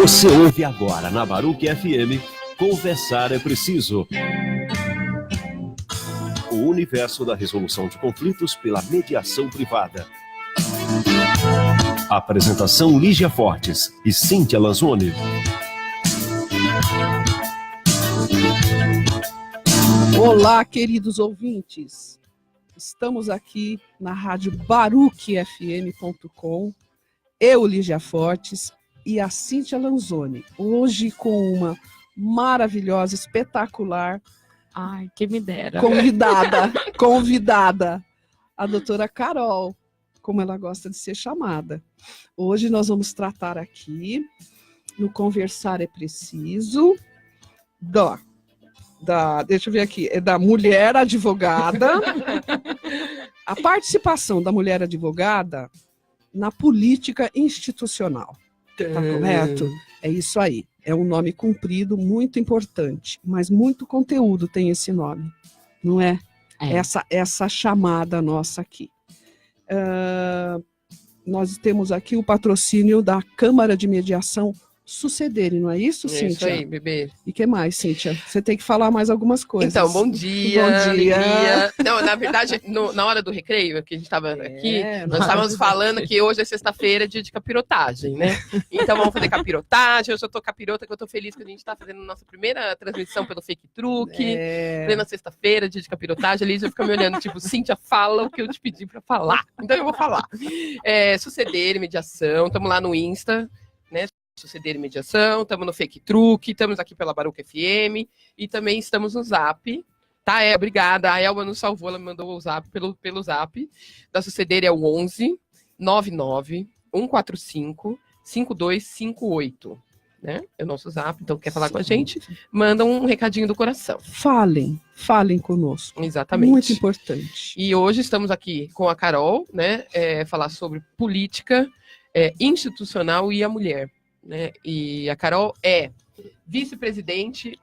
Você ouve agora na Baruch FM, Conversar é Preciso. O universo da resolução de conflitos pela mediação privada. Apresentação Lígia Fortes e Cíntia Lanzoni. Olá, queridos ouvintes. Estamos aqui na rádio baruchfm.com. Eu, Lígia Fortes, e a Cíntia Lanzoni. Hoje com uma maravilhosa, espetacular... Ai, que me dera. Convidada, a doutora Carol, como ela gosta de ser chamada. Hoje nós vamos tratar aqui, no Conversar é Preciso, deixa eu ver aqui, é da mulher advogada, a participação da mulher advogada na política institucional. Tá correto? É isso aí. É um nome comprido, muito importante, mas muito conteúdo tem esse nome, não é? Essa chamada nossa aqui. Nós temos aqui o patrocínio da Câmara de Mediação Sucederem, não é isso, Cíntia? Isso aí, bebê. E o que mais, Cíntia? Você tem que falar mais algumas coisas. Então, bom dia. Bom dia. Alegria. Não, na verdade, na hora do recreio, que a gente estava aqui, nós estávamos falando que hoje é sexta-feira, dia de capirotagem, né? Então vamos fazer capirotagem. Hoje eu tô capirota, que eu tô feliz que a gente está fazendo a nossa primeira transmissão pelo Fake Truque. Plena sexta-feira, dia de capirotagem. A Lígia fica me olhando, tipo, Cíntia, fala o que eu te pedi para falar. Então eu vou falar. Suceder, mediação, estamos lá no Insta, né? Suceder e Mediação, estamos no Fake Truque, estamos aqui pela Baruch FM e também estamos no Zap, tá? Obrigada, a Elba nos salvou, ela me mandou o Zap pelo Zap, da Suceder é o 11 99 145 5258, né? É o nosso Zap, então quer falar com a gente? Manda um recadinho do coração. Falem conosco. Exatamente. Muito importante. E hoje estamos aqui com a Carol, né? Falar sobre política institucional e a mulher. Né? E a Carol é vice-presidente.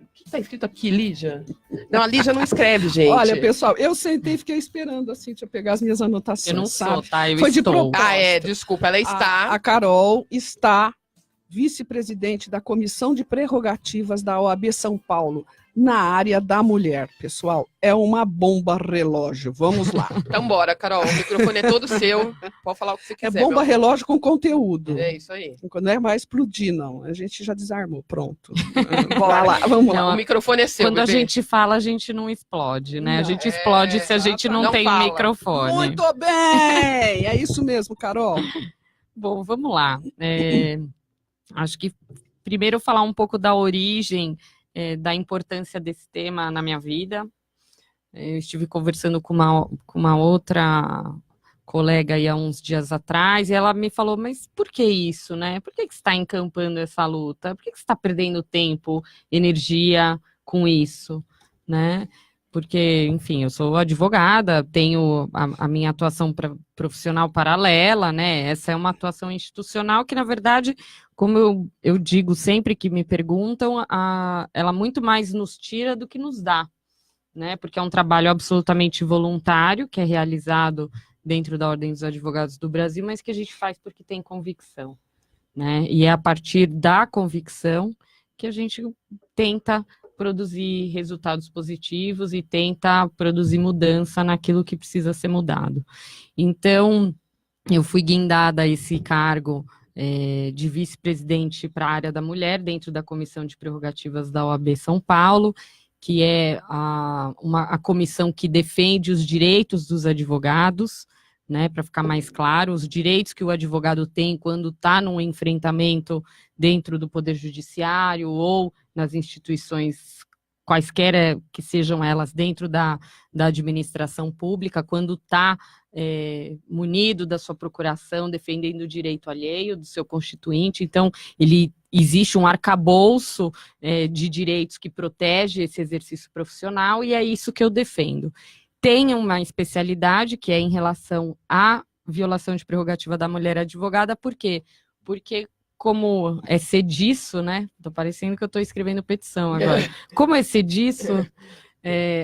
O que está escrito aqui, Lígia? Não, a Lígia não escreve, gente. Olha, pessoal, eu sentei e fiquei esperando assim, deixa eu pegar as minhas anotações. Eu não sou, tá? Eu Foi de estou. propósito. Desculpa, ela está. A Carol está vice-presidente da Comissão de Prerrogativas da OAB São Paulo, na área da mulher. Pessoal, é uma bomba relógio. Vamos lá. Então bora, Carol, o microfone é todo seu. Pode falar o que você quiser. É bomba relógio com conteúdo. É isso aí. Não é mais explodir, não. A gente já desarmou, pronto. Bora lá, vamos lá. O microfone é seu, Quando bebê. a gente fala, a gente não explode, né? Não. A gente explode se a gente não tem fala. microfone. Muito bem! É isso mesmo, Carol. Bom, vamos lá. Acho que primeiro falar um pouco da origem, da importância desse tema na minha vida. Eu estive conversando com uma outra colega aí há uns dias atrás, e ela me falou, mas por que isso, né? Por que você está encampando essa luta? Por que você está perdendo tempo, energia com isso, né? Porque, enfim, eu sou advogada, tenho a minha atuação profissional paralela, né? Essa é uma atuação institucional que, na verdade, como eu digo sempre que me perguntam, ela muito mais nos tira do que nos dá, né? Porque é um trabalho absolutamente voluntário, que é realizado dentro da Ordem dos Advogados do Brasil, mas que a gente faz porque tem convicção, né? E é a partir da convicção que a gente tenta produzir resultados positivos e tenta produzir mudança naquilo que precisa ser mudado. Então, eu fui guindada a esse cargo de vice-presidente para a área da mulher dentro da Comissão de Prerrogativas da OAB São Paulo, que é a comissão que defende os direitos dos advogados, né, para ficar mais claro, os direitos que o advogado tem quando está num enfrentamento dentro do Poder Judiciário ou nas instituições, quaisquer que sejam elas, dentro da administração pública, quando está munido da sua procuração, defendendo o direito alheio do seu constituinte. Então, existe um arcabouço de direitos que protege esse exercício profissional, e é isso que eu defendo. Tem uma especialidade que é em relação à violação de prerrogativa da mulher advogada. Por quê? Porque como é sediço, né? Tô parecendo que eu tô escrevendo petição agora. Como é sediço,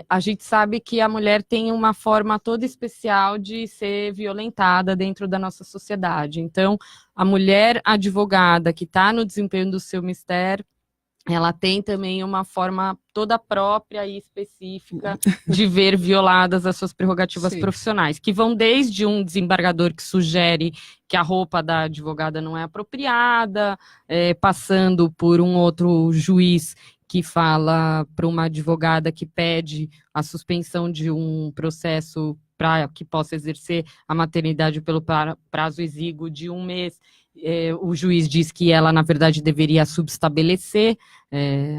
a gente sabe que a mulher tem uma forma toda especial de ser violentada dentro da nossa sociedade. Então, a mulher advogada que está no desempenho do seu mistério, ela tem também uma forma toda própria e específica de ver violadas as suas prerrogativas profissionais, que vão desde um desembargador que sugere que a roupa da advogada não é apropriada, passando por um outro juiz que fala para uma advogada que pede a suspensão de um processo para que possa exercer a maternidade pelo prazo exíguo de 1 mês. O juiz diz que ela, na verdade, deveria subestabelecer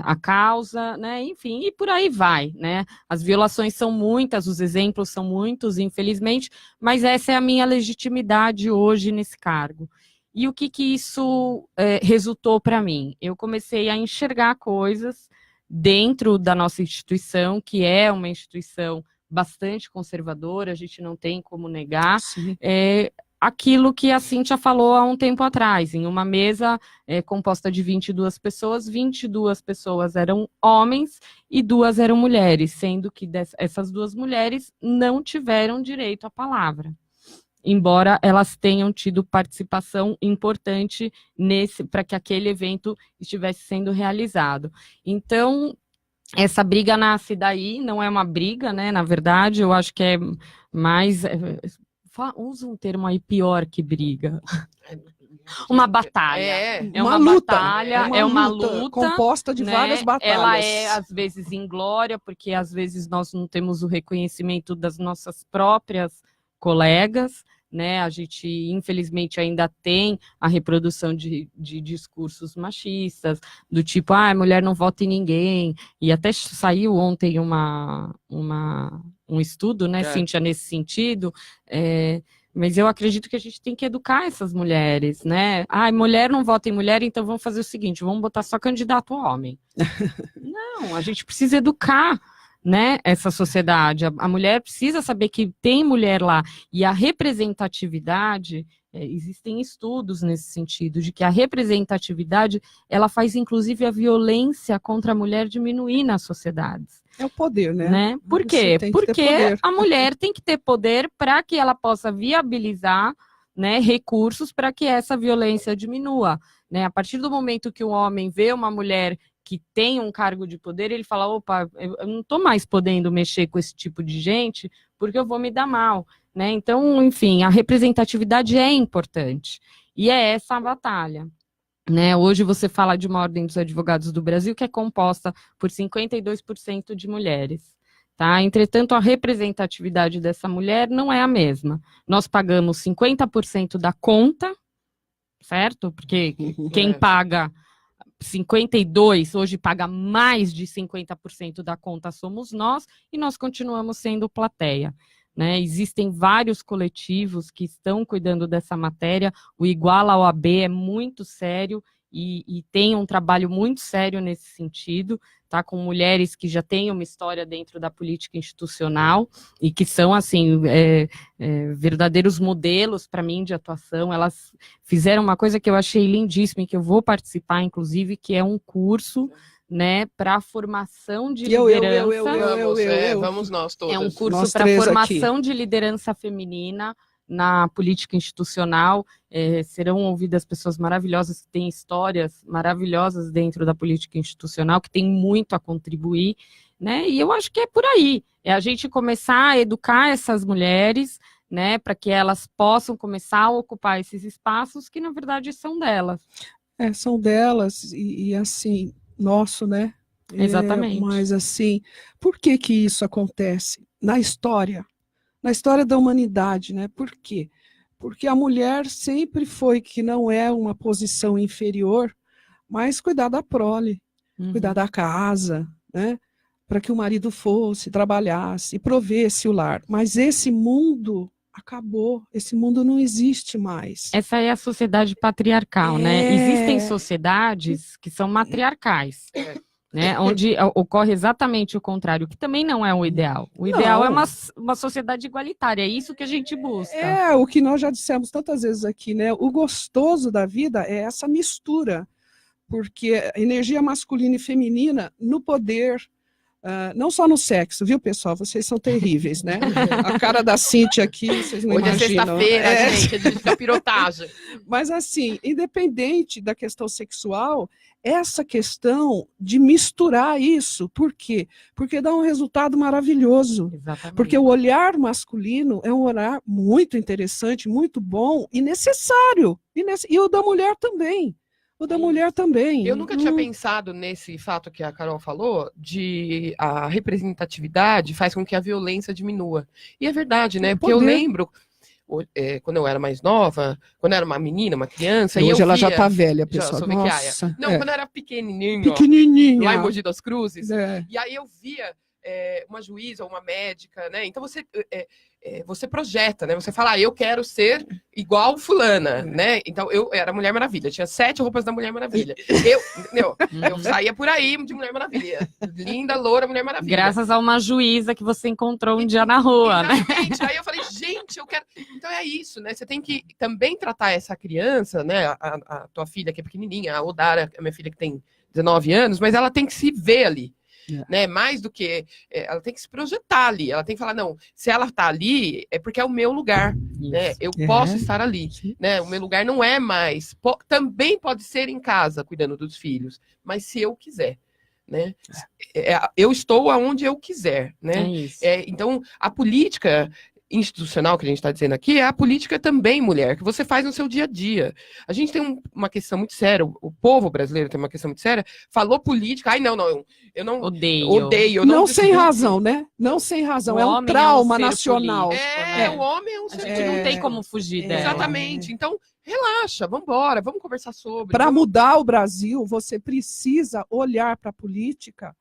a causa, né? Enfim, e por aí vai, né? As violações são muitas, os exemplos são muitos, infelizmente, mas essa é a minha legitimidade hoje nesse cargo. E o que isso resultou para mim? Eu comecei a enxergar coisas dentro da nossa instituição, que é uma instituição bastante conservadora, a gente não tem como negar, aquilo que a Cíntia falou há um tempo atrás, em uma mesa composta de 22 pessoas eram homens e 2 eram mulheres, sendo que essas 2 mulheres não tiveram direito à palavra, embora elas tenham tido participação importante para que aquele evento estivesse sendo realizado. Então, essa briga nasce daí, não é uma briga, né? Na verdade, eu acho que é mais... usa um termo aí pior que briga. Uma batalha. É uma luta. Batalha, é uma luta composta de várias batalhas. Ela é, às vezes, inglória, porque às vezes nós não temos o reconhecimento das nossas próprias colegas, né? A gente, infelizmente, ainda tem a reprodução de discursos machistas, do tipo, mulher não vota em ninguém, e até saiu ontem um estudo, né, Cíntia, nesse sentido, mas eu acredito que a gente tem que educar essas mulheres, né? Mulher não vota em mulher, então vamos fazer o seguinte, vamos botar só candidato homem. Não, a gente precisa educar, né, essa sociedade. A mulher precisa saber que tem mulher lá, e a representatividade, existem estudos nesse sentido, de que a representatividade, ela faz inclusive a violência contra a mulher diminuir nas sociedades. É o poder, né? Por quê? Porque a mulher tem que ter poder para que ela possa viabilizar, né, recursos para que essa violência diminua, né? A partir do momento que o homem vê uma mulher que tem um cargo de poder, ele fala, opa, eu não estou mais podendo mexer com esse tipo de gente, porque eu vou me dar mal, né? Então, enfim, a representatividade é importante, e é essa a batalha, né? Hoje você fala de uma ordem dos advogados do Brasil que é composta por 52% de mulheres, tá? Entretanto, a representatividade dessa mulher não é a mesma. Nós pagamos 50% da conta, certo? Porque quem paga 52, hoje paga mais de 50% da conta somos nós, e nós continuamos sendo plateia, né? Existem vários coletivos que estão cuidando dessa matéria, o Iguala à OAB é muito sério e tem um trabalho muito sério nesse sentido, tá? Com mulheres que já têm uma história dentro da política institucional e que são, assim, verdadeiros modelos para mim de atuação. Elas fizeram uma coisa que eu achei lindíssima e que eu vou participar, inclusive, que é um curso, né, para formação de liderança. Vamos nós todos. É um curso para formação de liderança feminina na política institucional. Serão ouvidas pessoas maravilhosas que têm histórias maravilhosas dentro da política institucional, que têm muito a contribuir, né? E eu acho que é por aí. É a gente começar a educar essas mulheres, né, para que elas possam começar a ocupar esses espaços que, na verdade, são delas. São delas, e assim, nosso, né? Exatamente. Mas assim, por que isso acontece? Na história da humanidade, né? Por quê? Porque a mulher sempre foi, que não é uma posição inferior, mas cuidar da prole, cuidar da casa, né? Para que o marido fosse, trabalhasse e provesse o lar. Mas esse mundo acabou, esse mundo não existe mais. Essa é a sociedade patriarcal, né? Existem sociedades que são matriarcais, né? Onde ocorre exatamente o contrário, que também não é o ideal. O ideal é uma sociedade igualitária, é isso que a gente busca. É o que nós já dissemos tantas vezes aqui, né? O gostoso da vida é essa mistura, porque a energia masculina e feminina no poder, não só no sexo, viu, pessoal? Vocês são terríveis, né? A cara da Cíntia aqui, vocês não Hoje imaginam. é sexta-feira, gente, é dia de capirotagem. Mas, assim, independente da questão sexual, essa questão de misturar isso. Por quê? Porque dá um resultado maravilhoso. Exatamente. Porque o olhar masculino é um olhar muito interessante, muito bom e necessário. E o da mulher também. O da mulher também. Eu nunca tinha pensado nesse fato que a Carol falou, de a representatividade faz com que a violência diminua. E é verdade, né? Porque eu lembro, quando eu era mais nova, quando eu era uma menina, uma criança... Hoje ela já via, está velha, pessoal. sou Nossa, Não, quando eu era pequenininho, pequenininha. lá em Mogi das Cruzes, É. e aí eu via uma juíza ou uma médica, né? Então você projeta, né? Você fala, eu quero ser igual fulana, né? Então eu era Mulher Maravilha, tinha 7 roupas da Mulher Maravilha. Eu saía por aí de Mulher Maravilha, linda, loura, Mulher Maravilha. Graças a uma juíza que você encontrou um dia na rua, né? Exatamente. Aí eu falei, gente, eu quero. Então é isso, né? Você tem que também tratar essa criança, né? A tua filha que é pequenininha, a Odara, a minha filha que tem 19 anos, mas ela tem que se ver ali. Né? Mais do que ela tem que se projetar ali, ela tem que falar, não, se ela está ali, é porque é o meu lugar, né? Eu posso estar ali, né? O meu lugar não é mais, também pode ser em casa, cuidando dos filhos, mas se eu quiser, né? Eu estou aonde eu quiser, né? Então, a política institucional que a gente está dizendo aqui é a política também, mulher, que você faz no seu dia a dia. A gente tem uma questão muito séria, o povo brasileiro tem uma questão muito séria, falou política, ai, não, eu não odeio. Não sem razão, né? Não sem razão, é um trauma nacional. O homem é um ser político. Não tem como fugir dela. Exatamente, então relaxa, vambora, vamos conversar sobre. Para mudar o Brasil, você precisa olhar para a política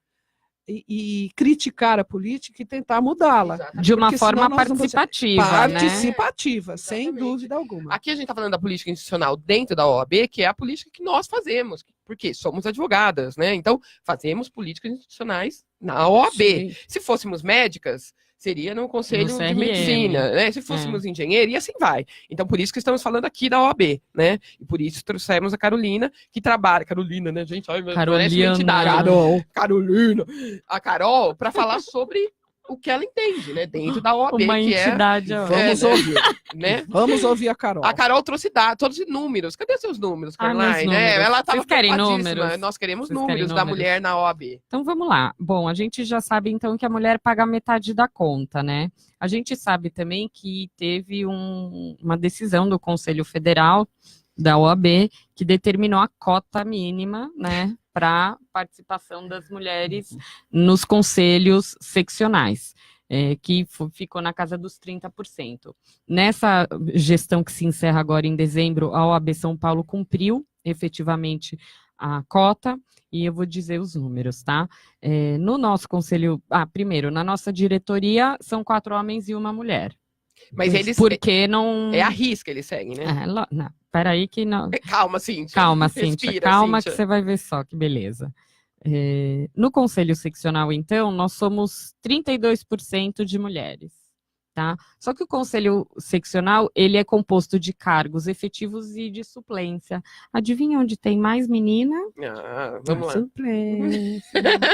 e criticar a política e tentar mudá-la. De uma forma participativa, participativa, sem Exatamente. Dúvida alguma. Aqui a gente está falando da política institucional dentro da OAB, que é a política que nós fazemos, porque somos advogadas, né? Então, fazemos políticas institucionais na OAB. Sim. Se fôssemos médicas, seria no Conselho No de CRM. Medicina, né? Se fôssemos engenheiro, e assim vai. Então, por isso que estamos falando aqui da OAB, né? E por isso trouxemos a Carolina, que trabalha... Carolina, né, gente? Ai, parece uma entidade. Carolina. A Carol, para falar sobre o que ela entende, né? Dentro da OAB, uma que entidade. Vamos ouvir. Né? Vamos ouvir a Carol. A Carol trouxe dados, todos os números. Cadê seus números, Caroline? Ela estava números? Nós queremos números da mulher na OAB. Então vamos lá. Bom, a gente já sabe então que a mulher paga metade da conta, né? A gente sabe também que teve uma decisão do Conselho Federal da OAB que determinou a cota mínima, né, para participação das mulheres nos conselhos seccionais. Que ficou na casa dos 30%. Nessa gestão que se encerra agora em dezembro, a OAB São Paulo cumpriu efetivamente a cota, e eu vou dizer os números, tá? No nosso conselho, primeiro, na nossa diretoria, são 4 homens e 1 mulher. Mas eles... Porque não... É a risca eles seguem, né? Não, peraí que não... Calma, Cíntia. Calma, Cíntia. Respira, Calma, Cíntia. que você vai ver só, que beleza. No conselho seccional, então, nós somos 32% de mulheres, tá? Só que o conselho seccional, ele é composto de cargos efetivos e de suplência. Adivinha onde tem mais menina? Vamos lá. Suplência.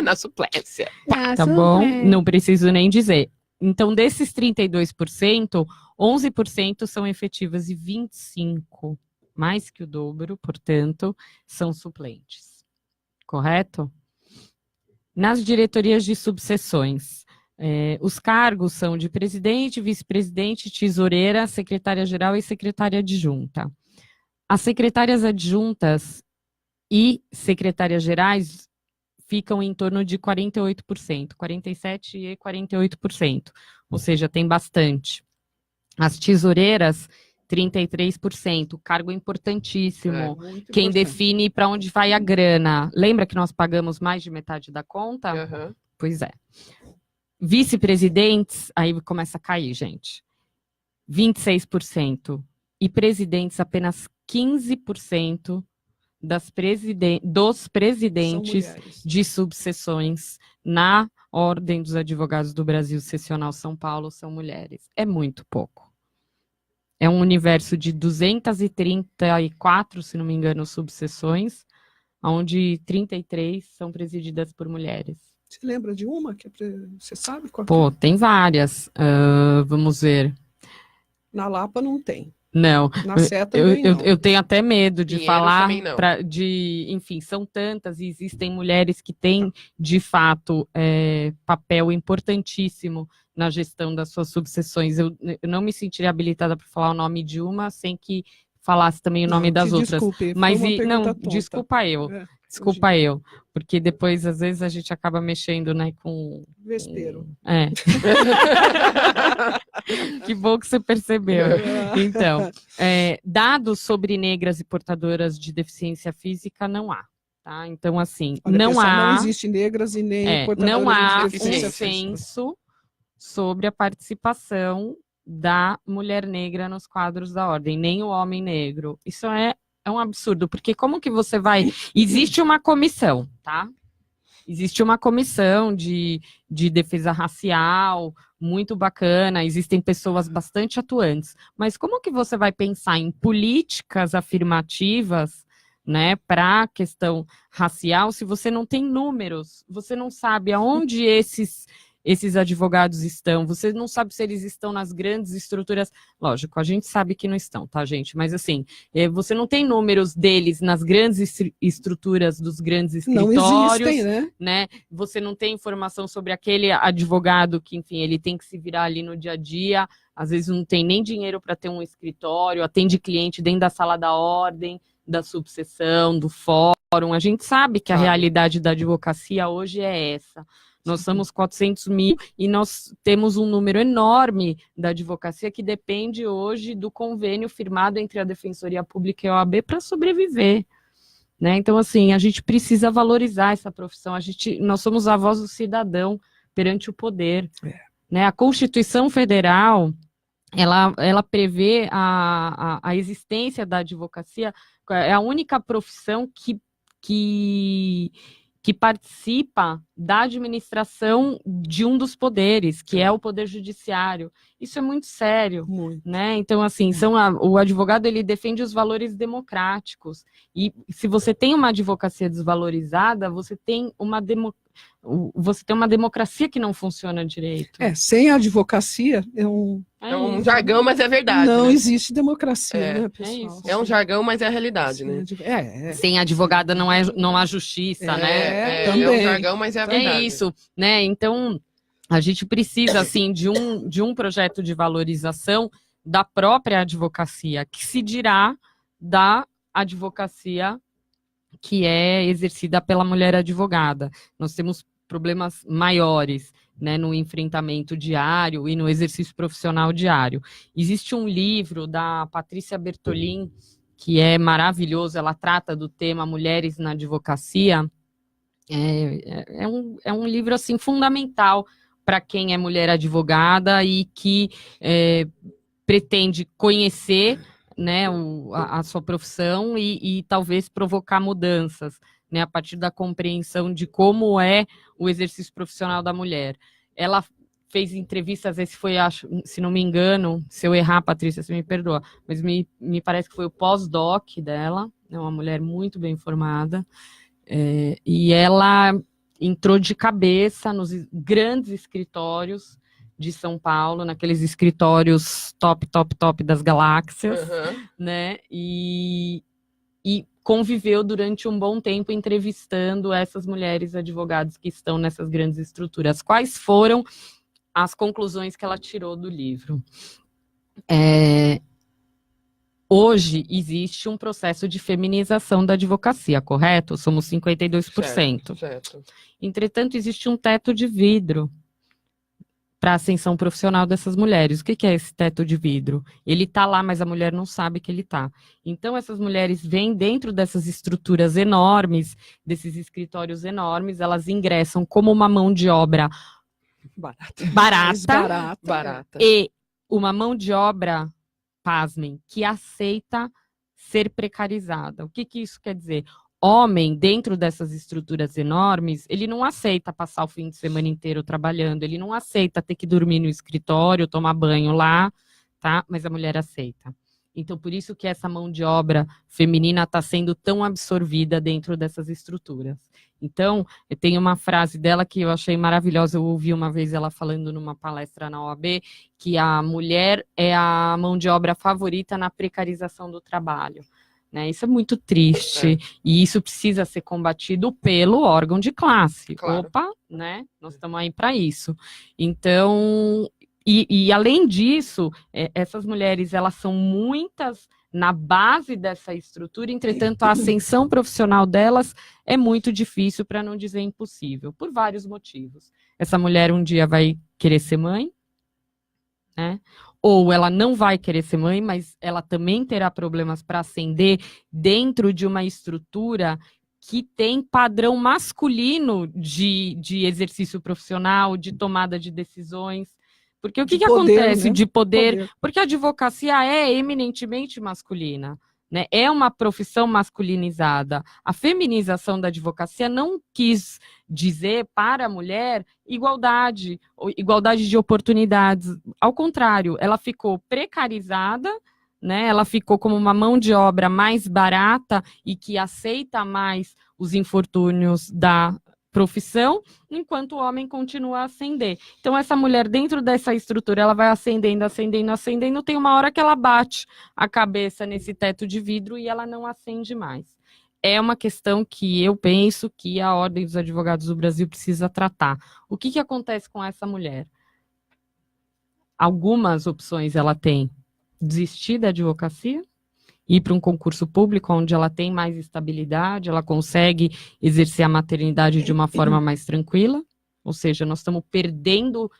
Na suplência. Tá bom? Não preciso nem dizer. Então, desses 32%, 11% são efetivas e 25%, mais que o dobro, portanto, são suplentes. Correto? Nas diretorias de subseções, os cargos são de presidente, vice-presidente, tesoureira, secretária-geral e secretária adjunta. As secretárias adjuntas e secretárias gerais ficam em torno de 48%, 47% e 48%, ou seja, tem bastante. As tesoureiras, 33%, cargo importantíssimo. Quem define para onde vai a grana. Lembra que nós pagamos mais de metade da conta? Uhum. Pois é. Vice-presidentes, aí começa a cair, gente. 26%. E presidentes, apenas 15% dos presidentes de subseções na Ordem dos Advogados do Brasil Seccional São Paulo são mulheres. É muito pouco. É um universo de 234, se não me engano, subseções, onde 33 são presididas por mulheres. Você lembra de uma? Você sabe qual que Pô, é? tem várias. Vamos ver. Na Lapa não tem. Não, Na Sé também não. eu tenho até medo de Pinheiros falar, também não. enfim, são tantas e existem mulheres que têm, de fato, papel importantíssimo na gestão das suas sucessões. Eu não me sentiria habilitada para falar o nome de uma sem que falasse também o nome Não, das te outras. desculpe, Mas foi uma pergunta não, tonta. desculpa eu. É, Desculpa eu, porque depois, às vezes, a gente acaba mexendo, né, com... vespeiro. Que bom que você percebeu. Então, dados sobre negras e portadoras de deficiência física não há, tá? Então, assim, Olha, não pessoal, há... não existe negras e nem portadoras não há de um deficiência física. censo sobre a participação da mulher negra nos quadros da ordem, nem o homem negro. Isso é um absurdo, porque como que você vai... Existe uma comissão, tá? Existe uma comissão de defesa racial, muito bacana, existem pessoas bastante atuantes, mas como que você vai pensar em políticas afirmativas, né, para a questão racial, se você não tem números, você não sabe aonde esses advogados estão, você não sabe se eles estão nas grandes estruturas, lógico, a gente sabe que não estão, tá, gente? Mas assim, você não tem números deles nas grandes estruturas dos grandes escritórios, não existem, né? Você não tem informação sobre aquele advogado que, enfim, ele tem que se virar ali no dia a dia, às vezes não tem nem dinheiro para ter um escritório, atende cliente dentro da sala da ordem, da subseção, do fórum, a gente sabe que a realidade da advocacia hoje é essa. Nós somos 400 mil e nós temos um número enorme da advocacia que depende hoje do convênio firmado entre a Defensoria Pública e a OAB para sobreviver, né? Então, assim, a gente precisa valorizar essa profissão. Nós somos a voz do cidadão perante o poder, né? A Constituição Federal, ela prevê a existência da advocacia, é a única profissão que participa da administração de um dos poderes, que é o poder judiciário. Isso é muito sério, né? Então, assim, o advogado, ele defende os valores democráticos. E se você tem uma advocacia desvalorizada, você tem uma democracia que não funciona direito. Sem a advocacia, é um jargão, mas é verdade. Não né? existe democracia, né, pessoal? É um jargão, mas é a realidade, né? Sem advogada não há justiça, né? Também. É um jargão, mas é a verdade. É isso, né? Então, a gente precisa, assim, de um projeto de valorização da própria advocacia, que se dirá da advocacia que é exercida pela mulher advogada. Nós temos problemas maiores, né, no enfrentamento diário e no exercício profissional diário. Existe um livro da Patrícia Bertolin, que é maravilhoso, ela trata do tema Mulheres na Advocacia. É um livro, assim, fundamental para quem é mulher advogada e que pretende conhecer, né, a sua profissão e talvez provocar mudanças, né, a partir da compreensão de como é o exercício profissional da mulher. Ela fez entrevistas, esse foi, acho, se não me engano, se eu errar, Patrícia, você me perdoa, mas me parece que foi o pós-doc dela, é uma mulher muito bem formada, e ela entrou de cabeça nos grandes escritórios de São Paulo, naqueles escritórios top das galáxias, né, e conviveu durante um bom tempo entrevistando essas mulheres advogadas que estão nessas grandes estruturas. Quais foram as conclusões que ela tirou do livro? Hoje existe um processo de feminização da advocacia, correto? Somos 52%. Certo. Entretanto, existe um teto de vidro para a ascensão profissional dessas mulheres. O que é esse teto de vidro? Ele está lá, mas a mulher não sabe que ele está. Então, essas mulheres vêm dentro dessas estruturas enormes, desses escritórios enormes, elas ingressam como uma mão de obra barata. E uma mão de obra, pasmem, que aceita ser precarizada. O que isso quer dizer? Homem, dentro dessas estruturas enormes, ele não aceita passar o fim de semana inteiro trabalhando, ele não aceita ter que dormir no escritório, tomar banho lá, tá? Mas a mulher aceita. Então, por isso que essa mão de obra feminina está sendo tão absorvida dentro dessas estruturas. Então, eu tenho uma frase dela que eu achei maravilhosa, eu ouvi uma vez ela falando numa palestra na OAB, que a mulher é a mão de obra favorita na precarização do trabalho. Né? Isso é muito triste, e isso precisa ser combatido pelo órgão de classe. Claro. Opa, né? Nós estamos aí para isso. Então... E além disso, essas mulheres, elas são muitas na base dessa estrutura, entretanto, a ascensão profissional delas é muito difícil, para não dizer impossível, por vários motivos. Essa mulher um dia vai querer ser mãe, né? Ou ela não vai querer ser mãe, mas ela também terá problemas para ascender dentro de uma estrutura que tem padrão masculino de exercício profissional, de tomada de decisões. Porque o que acontece, né? De poder? Porque a advocacia é eminentemente masculina, né? É uma profissão masculinizada. A feminização da advocacia não quis dizer para a mulher igualdade de oportunidades. Ao contrário, ela ficou precarizada, né? Ela ficou como uma mão de obra mais barata e que aceita mais os infortúnios da profissão, enquanto o homem continua a ascender. Então, essa mulher, dentro dessa estrutura, ela vai ascendendo, tem uma hora que ela bate a cabeça nesse teto de vidro e ela não ascende mais. É uma questão que eu penso que a Ordem dos Advogados do Brasil precisa tratar. O que acontece com essa mulher? Algumas opções ela tem: desistir da advocacia, ir para um concurso público onde ela tem mais estabilidade, ela consegue exercer a maternidade de uma forma mais tranquila, ou seja, nós estamos perdendo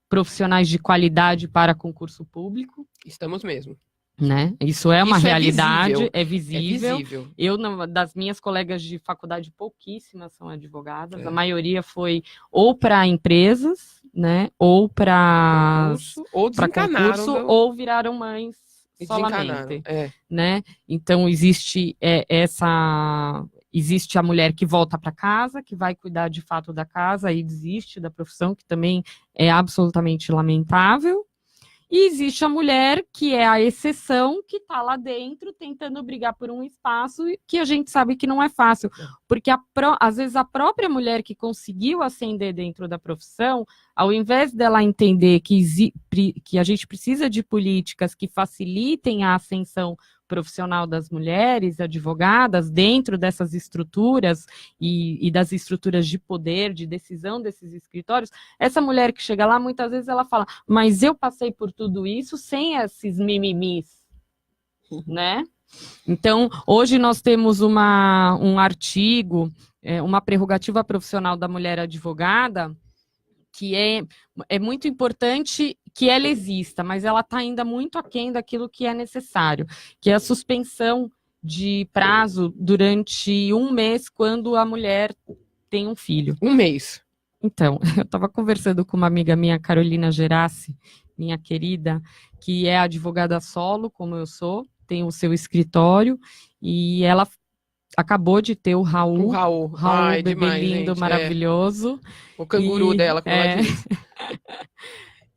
profissionais de qualidade para concurso público. Estamos mesmo. Né? Isso é uma realidade, é É visível. visível. Eu, das minhas colegas de faculdade, pouquíssimas são advogadas, a maioria foi ou para empresas, né, ou para concurso, ou viraram mães solamente, né? Então existe existe a mulher que volta para casa, que vai cuidar de fato da casa e desiste da profissão, que também é absolutamente lamentável. E existe a mulher que é a exceção, que está lá dentro tentando brigar por um espaço que a gente sabe que não é fácil, porque às vezes a própria mulher que conseguiu ascender dentro da profissão, ao invés dela entender que a gente precisa de políticas que facilitem a ascensão profissional das mulheres advogadas dentro dessas estruturas e das estruturas de poder, de decisão desses escritórios, essa mulher que chega lá, muitas vezes ela fala, mas eu passei por tudo isso sem esses mimimis, né? Então, hoje nós temos um artigo, uma prerrogativa profissional da mulher advogada, que é muito importante que ela exista, mas ela está ainda muito aquém daquilo que é necessário, que é a suspensão de prazo durante 1 mês quando a mulher tem um filho. 1 mês. Então, eu estava conversando com uma amiga minha, Carolina Gerassi, minha querida, que é advogada solo, como eu sou, tem o seu escritório, e ela acabou de ter o Raul. Ai, bebê demais, lindo, gente, maravilhoso. O canguru dela, como ela diz.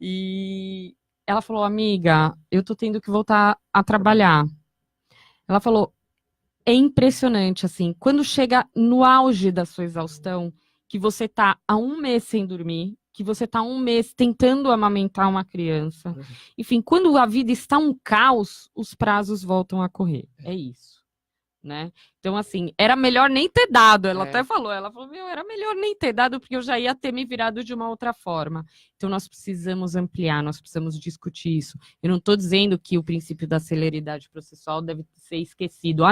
E ela falou, amiga, eu tô tendo que voltar a trabalhar. Ela falou, é impressionante, assim, quando chega no auge da sua exaustão, que você tá há 1 mês sem dormir, que você tá 1 mês tentando amamentar uma criança. Enfim, quando a vida está um caos, os prazos voltam a correr. É isso. Né? Então, assim, era melhor nem ter dado, ela até falou, meu, era melhor nem ter dado, porque eu já ia ter me virado de uma outra forma. Então, nós precisamos ampliar, nós precisamos discutir isso. Eu não estou dizendo que o princípio da celeridade processual deve ser esquecido.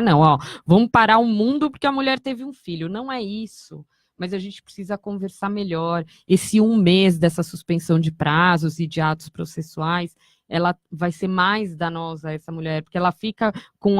Vamos parar o mundo porque a mulher teve um filho. Não é isso. Mas a gente precisa conversar melhor. Esse 1 mês dessa suspensão de prazos e de atos processuais, ela vai ser mais danosa a essa mulher, porque ela fica com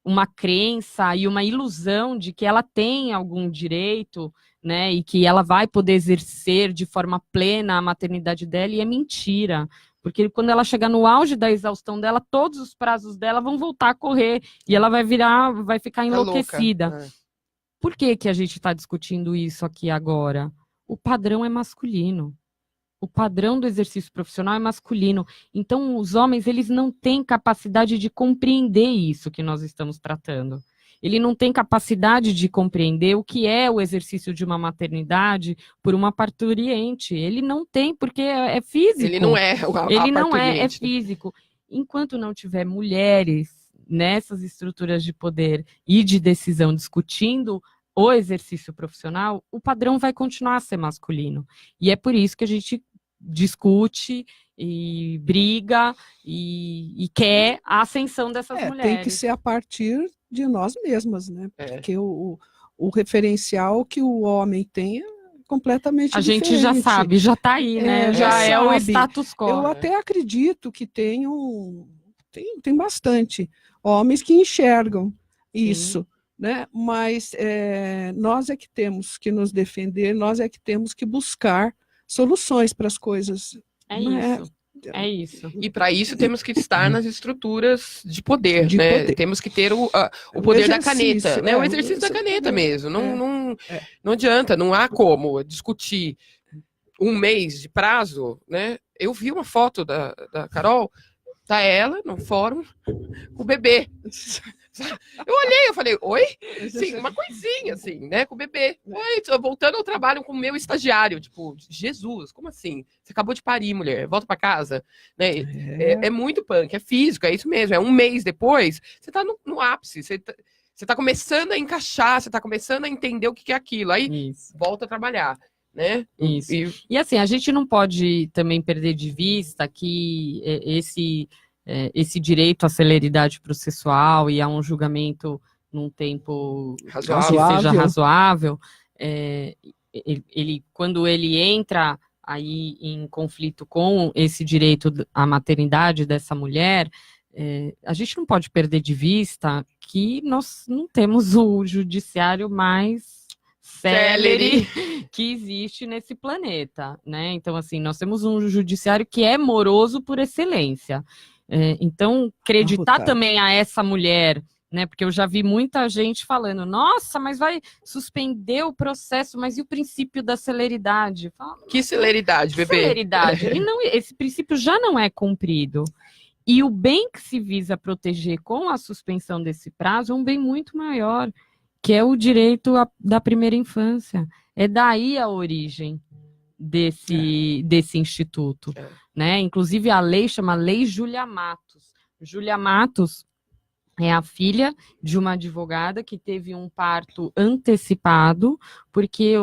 uma crença e uma ilusão de que ela tem algum direito, né, e que ela vai poder exercer de forma plena a maternidade dela, e é mentira, porque quando ela chegar no auge da exaustão dela, todos os prazos dela vão voltar a correr, e ela vai ficar enlouquecida. Por que a gente está discutindo isso aqui agora? O padrão é masculino. o padrão do exercício profissional é masculino. Então, os homens, eles não têm capacidade de compreender isso que nós estamos tratando. Ele não tem capacidade de compreender o que é o exercício de uma maternidade por uma parturiente. Ele não tem, porque é físico. Ele não é Ele não é físico. Enquanto não tiver mulheres nessas estruturas de poder e de decisão discutindo o exercício profissional, o padrão vai continuar a ser masculino. E é por isso que a gente discute e briga e quer a ascensão dessas mulheres. Tem que ser a partir de nós mesmas, né? Porque o referencial que o homem tem é completamente diferente. A gente já sabe, já está aí, né? Já é o status quo. Eu até acredito que tem bastante homens que enxergam isso, né? Mas nós é que temos que nos defender, nós é que temos que buscar soluções para as coisas. É isso. E para isso temos que estar nas estruturas de poder, né? Temos que ter o poder da caneta, né? O exercício da caneta mesmo. Não adianta, não há como discutir um mês de prazo, né? Eu vi uma foto da Carol, tá ela no fórum com o bebê. Eu olhei, eu falei, oi? Sim, uma coisinha, assim, né, com o bebê. Oi, tô voltando ao trabalho com o meu estagiário. Tipo, Jesus, como assim? Você acabou de parir, mulher, volta pra casa. Né? É muito punk, é físico, é isso mesmo. É um mês depois, você tá no ápice, você tá começando a encaixar, você tá começando a entender o que é aquilo. Aí, volta a trabalhar. Né? Isso. E assim, a gente não pode também perder de vista que esse direito à celeridade processual e a um julgamento num tempo razoável. Que seja razoável, quando ele entra aí em conflito com esse direito à maternidade dessa mulher, a gente não pode perder de vista que nós não temos o judiciário mais célere que existe nesse planeta, né? Então, assim, nós temos um judiciário que é moroso por excelência. Então, acreditar também a essa mulher, né? Porque eu já vi muita gente falando, nossa, mas vai suspender o processo, mas e o princípio da celeridade? Que celeridade, bebê? Celeridade. Esse princípio já não é cumprido. E o bem que se visa proteger com a suspensão desse prazo é um bem muito maior, que é o direito da primeira infância. É daí a origem desse instituto. Né? Inclusive, a lei chama Lei Júlia Matos. Júlia Matos é a filha de uma advogada que teve um parto antecipado, porque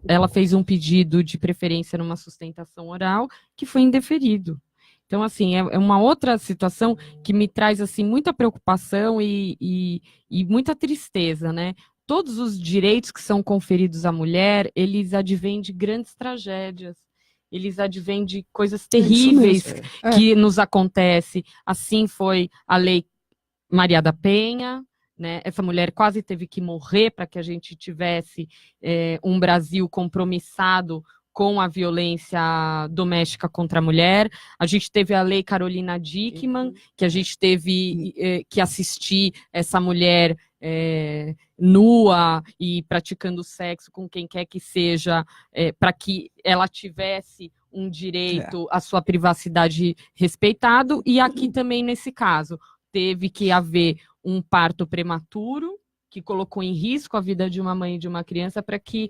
ela fez um pedido de preferência numa sustentação oral que foi indeferido. Então, assim, é uma outra situação que me traz, assim, muita preocupação e muita tristeza, né? Todos os direitos que são conferidos à mulher, eles advêm de grandes tragédias. Eles advêm de coisas terríveis que nos acontecem. Assim foi a Lei Maria da Penha, né? Essa mulher quase teve que morrer para que a gente tivesse um Brasil compromissado com a violência doméstica contra a mulher. A gente teve a Lei Carolina Dickmann, que a gente teve que assistir essa mulher nua e praticando sexo com quem quer que seja, para que ela tivesse um direito à sua privacidade respeitado. E aqui também, nesse caso, teve que haver um parto prematuro, que colocou em risco a vida de uma mãe e de uma criança, para que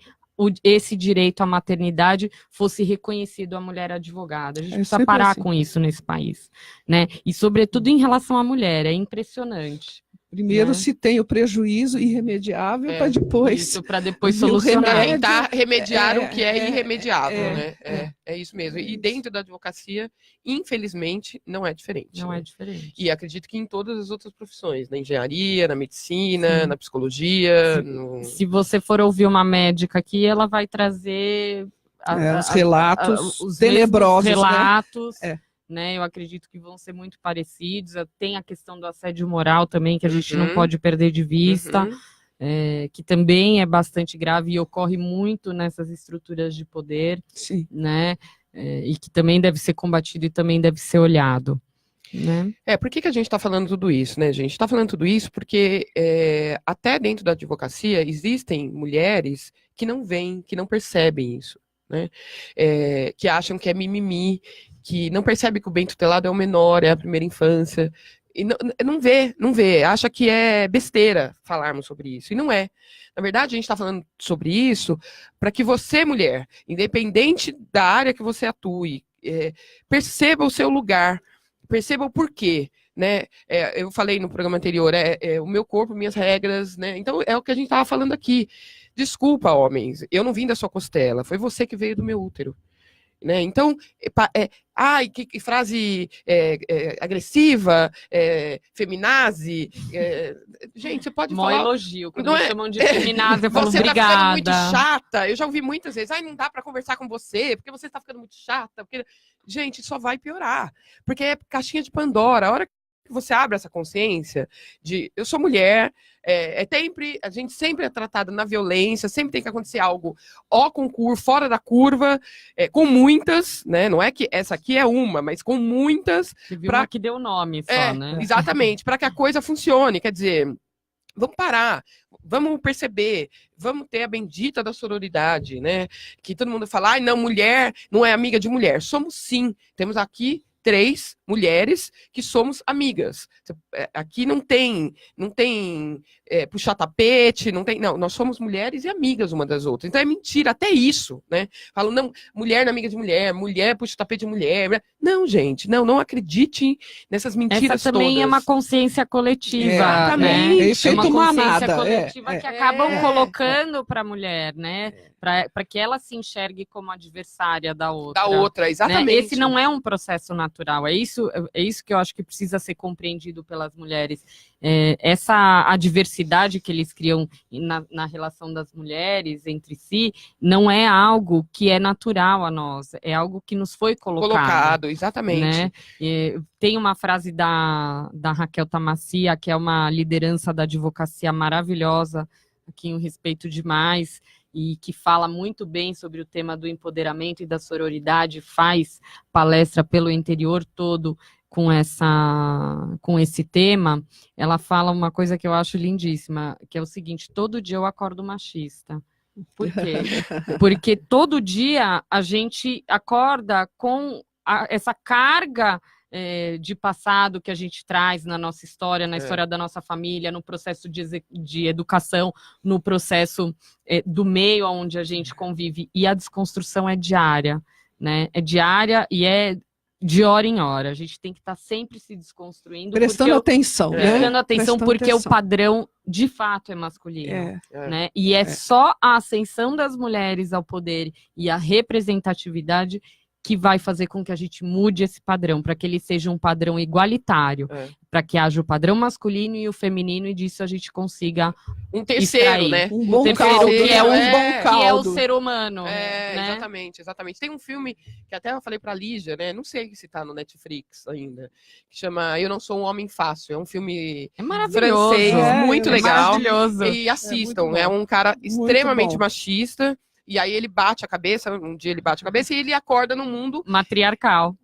esse direito à maternidade fosse reconhecido à mulher advogada. A gente precisa parar com isso nesse país, né? E, sobretudo, em relação à mulher, é impressionante. Primeiro se tem o prejuízo irremediável para depois solucionar. Tentar remediar o que é irremediável, né? É isso mesmo. E dentro da advocacia, infelizmente, não é diferente. Não é diferente. E acredito que em todas as outras profissões, na engenharia, na medicina, na psicologia. Se você for ouvir uma médica aqui, ela vai trazer os relatos os tenebrosos, relatos. Né? Eu acredito que vão ser muito parecidos. Tem a questão do assédio moral também, que a gente não pode perder de vista, que também é bastante grave e ocorre muito nessas estruturas de poder, né? E que também deve ser combatido e também deve ser olhado. Né? Por que a gente está falando tudo isso, né, gente? Está falando tudo isso porque até dentro da advocacia existem mulheres que não veem, que não percebem isso. né? Que acham que é mimimi, que não percebe que o bem tutelado é o menor, é a primeira infância, e não vê, acha que é besteira falarmos sobre isso, e não é. Na verdade, a gente está falando sobre isso para que você, mulher, independente da área que você atue, perceba o seu lugar, perceba o porquê, né? Eu falei no programa anterior, o meu corpo, minhas regras, né? Então, é o que a gente estava falando aqui. Desculpa, homens, eu não vim da sua costela, foi você que veio do meu útero. Né? Então, que frase agressiva, feminazi. Gente, você pode falar. Elogio, quando me chamam de feminazi, eu falo você obrigada. Tá ficando muito chata. Eu já ouvi muitas vezes, não dá para conversar com você, porque você está ficando muito chata. Porque... Gente, só vai piorar. Porque é caixinha de Pandora. A hora que você abre essa consciência de eu sou mulher, a gente sempre é tratada na violência, sempre tem que acontecer algo fora da curva, com muitas, né? Não é que essa aqui é uma, mas com muitas. Você viu uma que deu nome só, né? Exatamente, para que a coisa funcione. Quer dizer, vamos parar, vamos perceber, vamos ter a bendita da sororidade, né? Que todo mundo fala, não, mulher não é amiga de mulher. Somos sim, temos aqui 3 mulheres que somos amigas. Aqui não tem puxar tapete, não, nós somos mulheres e amigas uma das outras. Então é mentira, até isso, né? Falam, não, mulher não é amiga de mulher, mulher puxa tapete de mulher. Não, gente, não acreditem nessas mentiras Essa também todas. É uma consciência coletiva. Exatamente. É uma uma consciência manada, coletiva que acabam colocando para a mulher, né? Para que ela se enxergue como adversária da outra. Exatamente. Né? Esse não é um processo natural. É isso que eu acho que precisa ser compreendido pelas mulheres. Essa adversidade que eles criam na relação das mulheres entre si não é algo que é natural a nós, é algo que nos foi colocado. Exatamente. Né? Tem uma frase da Raquel Tamassia, que é uma liderança da advocacia maravilhosa, a quem eu respeito demais, e que fala muito bem sobre o tema do empoderamento e da sororidade, faz palestra pelo interior todo com esse tema. Ela fala uma coisa que eu acho lindíssima, que é o seguinte: todo dia eu acordo machista. Por quê? Porque todo dia a gente acorda com essa carga de passado que a gente traz na nossa história, na história da nossa família, no processo de educação, no processo do meio onde a gente convive. E a desconstrução é diária, né? É diária e é de hora em hora. A gente tem que estar sempre se desconstruindo. Prestando atenção, né? Prestando atenção, porque atenção. O padrão, de fato, é masculino. Né? E só a ascensão das mulheres ao poder e a representatividade que vai fazer com que a gente mude esse padrão, para que ele seja um padrão igualitário, para que haja o padrão masculino e o feminino, e disso a gente consiga um terceiro, extrair. né? Um bom caldo, que é bom caldo. Que é o ser humano. Né? Exatamente. Tem um filme que até eu falei pra Lígia, né? Não sei se tá no Netflix ainda, que chama Eu Não Sou um Homem Fácil. É um filme maravilhoso, francês, muito legal. Maravilhoso. E assistam, é um cara extremamente machista. E aí ele bate a cabeça, um dia ele bate a cabeça e ele acorda no mundo matriarcal.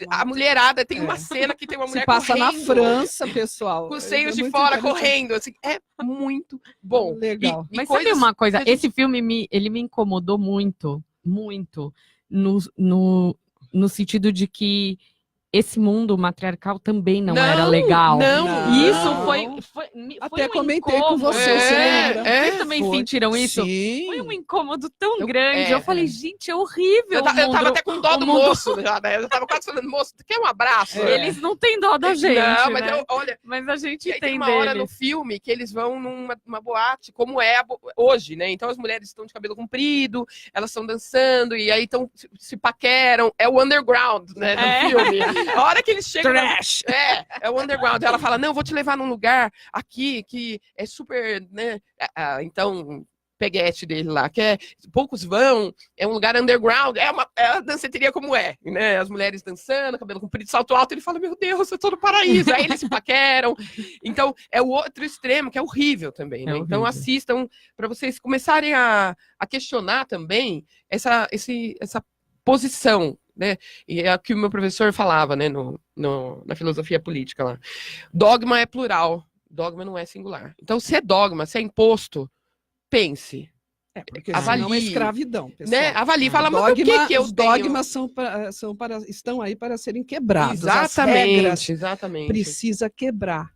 A mulherada, tem uma cena que tem uma mulher se passa correndo, na França, pessoal. com os seios de fora, correndo. Assim, é muito bom. Legal. Mas sabe uma coisa? Esse filme, ele me incomodou muito, muito, no sentido de que esse mundo matriarcal também não era legal. Não. E isso foi até um comentei incômodo. com você, você lembra? Vocês também sentiram isso? Sim. Foi um incômodo tão grande. Eu falei, gente, é horrível. Eu tava até com dó do moço já, né? Eu tava quase falando, moço, tu quer um abraço? Eles não têm dó da gente. Não, mas né? olha. Mas a gente e aí tem uma hora no filme que eles vão numa boate, como é hoje, né? Então as mulheres estão de cabelo comprido, elas estão dançando, e aí se paqueram. É o underground, né? Do filme. A hora que eles chegam. Trash! É o underground. Ela fala, não, vou te levar num lugar aqui que é super, né? Então, peguete dele lá, que poucos vão, é um lugar underground, é a danceteria como né? As mulheres dançando, cabelo comprido, salto alto, ele fala, meu Deus, eu tô no paraíso. Aí eles se paqueram. Então, é o outro extremo, que é horrível também, né? Então, assistam para vocês começarem a questionar também essa posição, né? E é o que o meu professor falava, né, na filosofia política lá. Dogma é plural, dogma não é singular. Então, se é dogma, se é imposto, pense. Porque avalie, senão é escravidão, pessoal. né? Avalie, fala, mas o que eu os tenho? dogmas estão aí para serem quebrados. As regras Exatamente. precisa quebrar,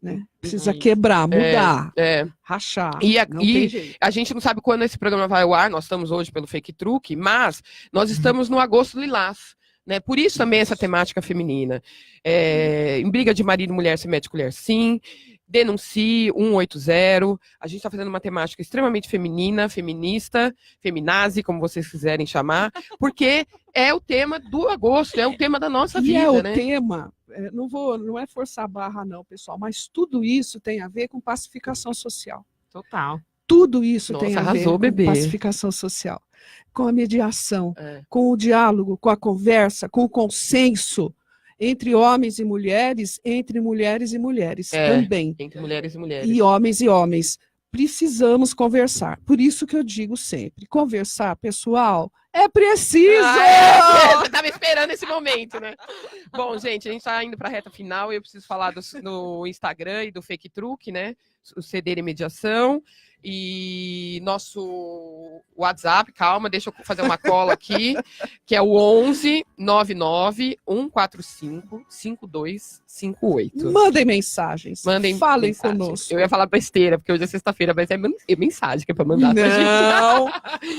né? Precisa quebrar, mudar, rachar. Não tem jeito. A gente não sabe quando esse programa vai ao ar, nós estamos hoje pelo Fake Truque, mas nós estamos no Agosto Lilás. Né? Por isso também essa temática feminina. Em briga de marido e mulher, se mete colher sim. Denuncie 180. A gente está fazendo uma temática extremamente feminina, feminista, feminazi, como vocês quiserem chamar, porque é o tema do agosto, é o tema da nossa vida. É o né? tema, não é forçar a barra não, pessoal, mas tudo isso tem a ver com pacificação social. Total. Tudo isso Nossa, tem a arrasou, ver com bebê. pacificação social, com a mediação, com o diálogo, com a conversa, com o consenso entre homens e mulheres, entre mulheres e mulheres também. Entre mulheres e mulheres. E homens. Precisamos conversar. Por isso que eu digo sempre, conversar, pessoal, é preciso! Você estava esperando esse momento, né? Bom, gente, a gente está indo para a reta final e eu preciso falar do Instagram e do Fake Truque, né? O Ceder e Mediação. E nosso WhatsApp, calma, deixa eu fazer uma cola aqui, que é o 11 99 145 5258. Mandem mensagens. Falem mensagens. conosco. Eu ia falar besteira, porque hoje é sexta-feira, mas é mensagem que é para mandar pra gente. Não,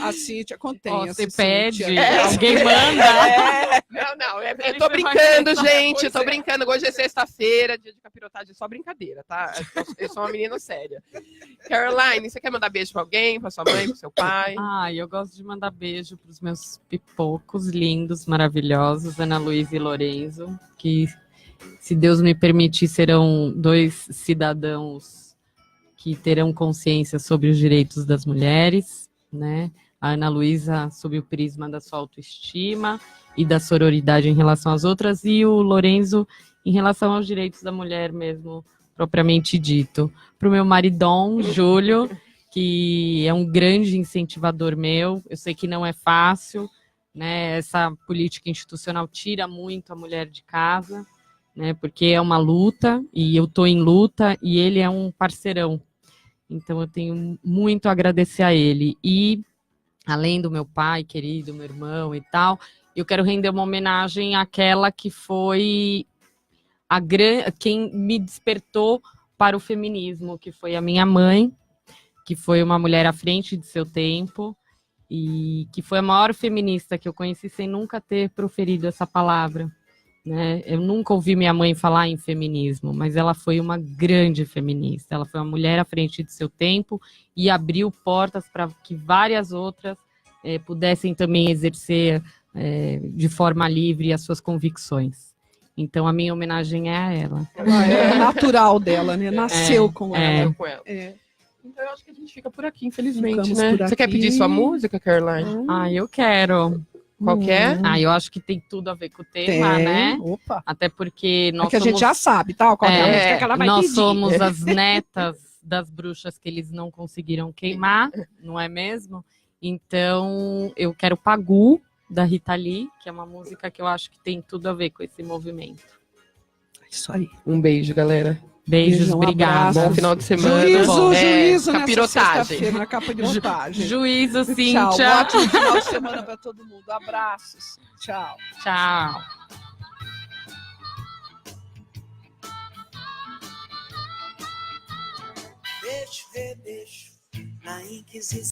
a Cíntia contém. Você pede, Cíntia. alguém manda. Não, eu tô brincando, gente, eu tô brincando. Hoje é sexta-feira, dia de capirotagem, só brincadeira, tá? Eu sou uma menina séria. Caroline, você quer mandar beijo pra alguém, pra sua mãe, pro seu pai? Eu gosto de mandar beijo pros meus pipocos lindos, maravilhosos, Ana Luísa e Lorenzo, que, se Deus me permitir, serão 2 cidadãos que terão consciência sobre os direitos das mulheres, né? A Ana Luísa sob o prisma da sua autoestima e da sororidade em relação às outras, e o Lorenzo em relação aos direitos da mulher mesmo, propriamente dito. Para o meu maridão, Júlio, que é um grande incentivador meu. Eu sei que não é fácil, né? Essa política institucional tira muito a mulher de casa, né? Porque é uma luta, e eu estou em luta, e ele é um parceirão. Então eu tenho muito a agradecer a ele. E, além do meu pai querido, meu irmão e tal, eu quero render uma homenagem àquela que foi quem me despertou para o feminismo, que foi a minha mãe, que foi uma mulher à frente de seu tempo e que foi a maior feminista que eu conheci sem nunca ter proferido essa palavra, né? Eu nunca ouvi minha mãe falar em feminismo, mas ela foi uma grande feminista, ela foi uma mulher à frente de seu tempo e abriu portas para que várias outras pudessem também exercer de forma livre as suas convicções. Então, a minha homenagem é a ela. É natural dela, né? Nasceu com ela. Então, eu acho que a gente fica por aqui, infelizmente, Ficamos né? por Você quer aqui. pedir sua música, Caroline? Eu quero. Qual que é? Eu acho que tem tudo a ver com o tema, né? Opa. Até porque nós a gente já sabe, tá? Qual é a música que ela vai nós pedir. somos as netas das bruxas que eles não conseguiram queimar, não é mesmo? Então, eu quero Pagu, da Rita Lee, que é uma música que eu acho que tem tudo a ver com esse movimento. Isso aí. Um beijo, galera. Beijos, obrigada. Bom final de semana. Juízo capirotagem. Na capirotagem. Juízo, Cíntia. Tchau. Ótimo final de semana para todo mundo. Abraços. Tchau. Tchau. Deixa na Inquisição.